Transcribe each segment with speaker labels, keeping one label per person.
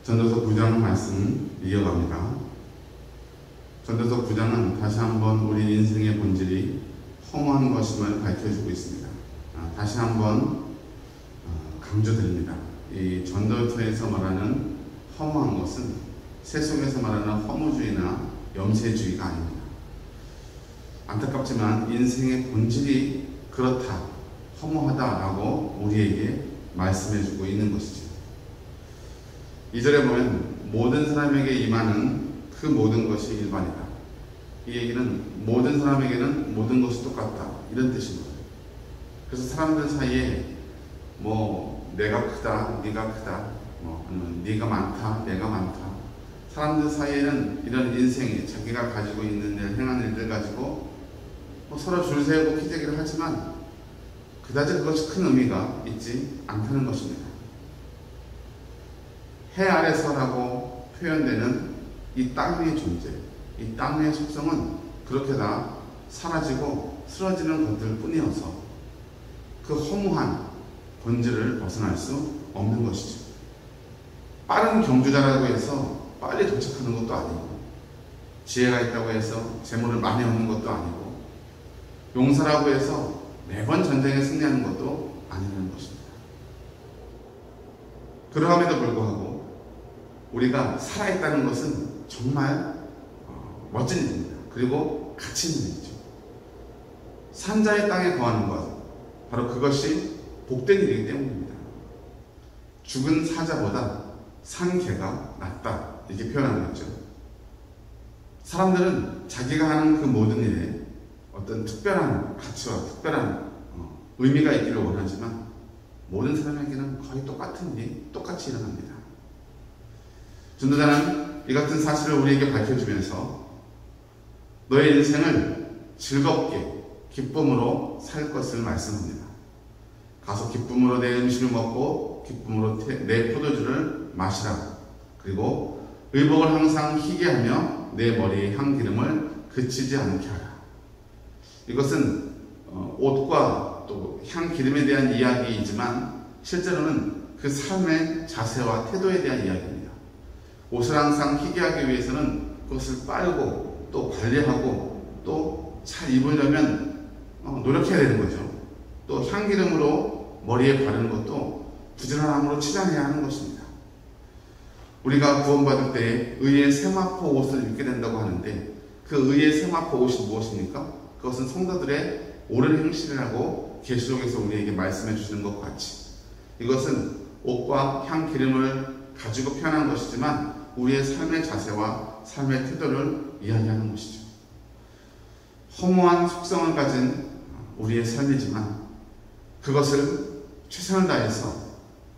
Speaker 1: 전도서 9장 말씀 이어갑니다. 전도서 9장은 다시 한번 우리 인생의 본질이 허무한 것임을 밝혀주고 있습니다. 다시 한번 강조드립니다. 이 전도서에서 말하는 허무한 것은 세속에서 말하는 허무주의나 염세주의가 아닙니다. 안타깝지만 인생의 본질이 그렇다, 허무하다라고 우리에게 말씀해주고 있는 것이죠. 2절에 보면 모든 사람에게 임하는 그 모든 것이 일반이다. 이 얘기는 모든 사람에게는 모든 것이 똑같다, 이런 뜻입니다. 그래서 사람들 사이에 내가 크다, 네가 크다, 네가 많다, 내가 많다, 사람들 사이에는 이런 인생에 자기가 가지고 있는 일, 행하는 일들 가지고 서로 줄 세우고 키재기를 하지만 그다지 그것이 큰 의미가 있지 않다는 것입니다. 해 아래서라고 표현되는 이 땅 위의 존재, 이 땅 위의 속성은 그렇게 다 사라지고 쓰러지는 것들 뿐이어서 그 허무한 본질을 벗어날 수 없는 것이죠. 빠른 경주자라고 해서 빨리 도착하는 것도 아니고, 지혜가 있다고 해서 재물을 많이 얻는 것도 아니고, 용사라고 해서 매번 전쟁에 승리하는 것도 아니라는 것입니다. 그러함에도 불구하고 우리가 살아있다는 것은 정말 멋진 일입니다. 그리고 가치 있는 일이죠. 산자의 땅에 거하는 것, 바로 그것이 복된 일이기 때문입니다. 죽은 사자보다 산 개가 낫다, 이렇게 표현하는 거죠. 사람들은 자기가 하는 그 모든 일에 어떤 특별한 가치와 특별한 의미가 있기를 원하지만 모든 사람에게는 거의 똑같은 일이 똑같이 일어납니다. 전도자는 이 같은 사실을 우리에게 밝혀주면서 너의 인생을 즐겁게 기쁨으로 살 것을 말씀합니다. 가서 기쁨으로 내 음식을 먹고 기쁨으로 내 포도주를 마시라. 그리고 의복을 항상 희게 하며 내 머리의 향기름을 그치지 않게 하라. 이것은 옷과 또 향기름에 대한 이야기이지만 실제로는 그 삶의 자세와 태도에 대한 이야기입니다. 옷을 항상 희게 하기 위해서는 그것을 빨고 또 관리하고 또 잘 입으려면 노력해야 되는 거죠. 또 향기름으로 머리에 바르는 것도 부지런함으로 치장해야 하는 것입니다. 우리가 구원받을 때 의의 세마포 옷을 입게 된다고 하는데 그 의의 세마포 옷이 무엇입니까? 그것은 성도들의 옳은 행실이라고 계시록에서 우리에게 말씀해 주시는 것 같이 이것은 옷과 향기름을 가지고 표현한 것이지만 우리의 삶의 자세와 삶의 태도를 이야기하는 것이죠. 허무한 속성을 가진 우리의 삶이지만 그것을 최선을 다해서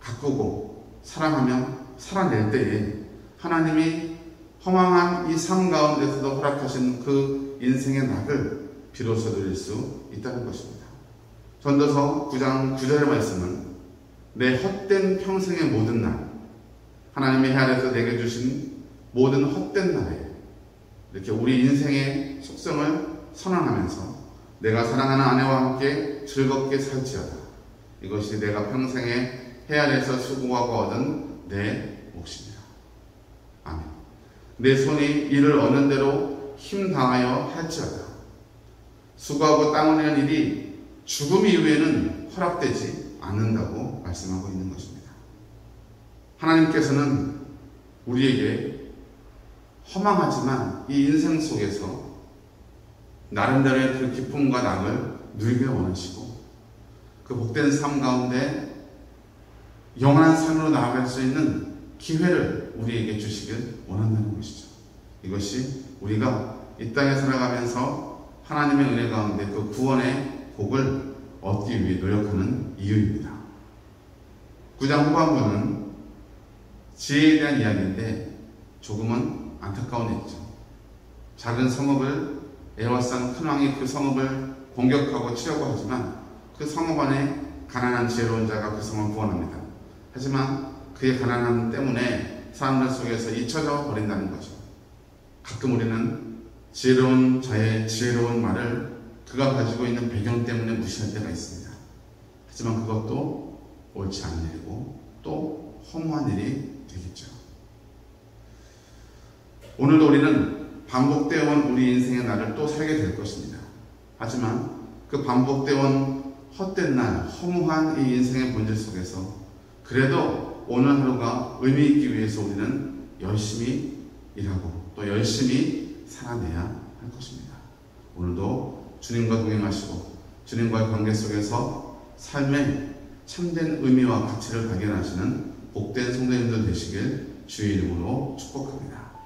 Speaker 1: 가꾸고 사랑하며 살아낼 때에 하나님이 허망한 이 삶 가운데서도 허락하신 그 인생의 낙을 비로소 누릴 수 있다는 것입니다. 전도서 9장 9절의 말씀은 내 헛된 평생의 모든 날, 하나님의 해 아래서 내게 주신 모든 헛된 날에 이렇게 우리 인생의 속성을 선언하면서 내가 사랑하는 아내와 함께 즐겁게 살지어다. 이것이 내가 평생에 해 아래서 수고하고 얻은 내 몫입니다. 아멘. 내 손이 이를 얻는 대로 힘 다하여 할지어다. 수고하고 땀 흘리는 일이 죽음 이후에는 허락되지 않는다고 말씀하고 있는 것입니다. 하나님께서는 우리에게 허망하지만 이 인생 속에서 나름대로의 그 기쁨과 낙을 누리길 원하시고 그 복된 삶 가운데 영원한 삶으로 나아갈 수 있는 기회를 우리에게 주시길 원한다는 것이죠. 이것이 우리가 이 땅에 살아가면서 하나님의 은혜 가운데 그 구원의 복을 얻기 위해 노력하는 이유입니다. 9장 후반부는 지혜에 대한 이야기인데 조금은 안타까운 얘기죠. 작은 성읍을 에워싼 큰왕이 그 성읍을 공격하고 치려고 하지만 그 성읍 안에 가난한 지혜로운 자가 그 성을 구원합니다. 하지만 그의 가난함 때문에 사람들 속에서 잊혀져 버린다는 거죠. 가끔 우리는 지혜로운 자의 지혜로운 말을 그가 가지고 있는 배경 때문에 무시할 때가 있습니다. 하지만 그것도 옳지 않은 일이고 또 허무한 일이 되겠죠. 오늘도 우리는 반복되어 온 우리 인생의 날을 또 살게 될 것입니다. 하지만 그 반복되어 온 헛된 날, 허무한 이 인생의 본질 속에서 그래도 오늘 하루가 의미 있기 위해서 우리는 열심히 일하고 또 열심히 살아내야 할 것입니다. 오늘도 주님과 동행하시고 주님과의 관계 속에서 삶의 참된 의미와 가치를 발견하시는 복된 성도님들 되시길 주의 이름으로 축복합니다.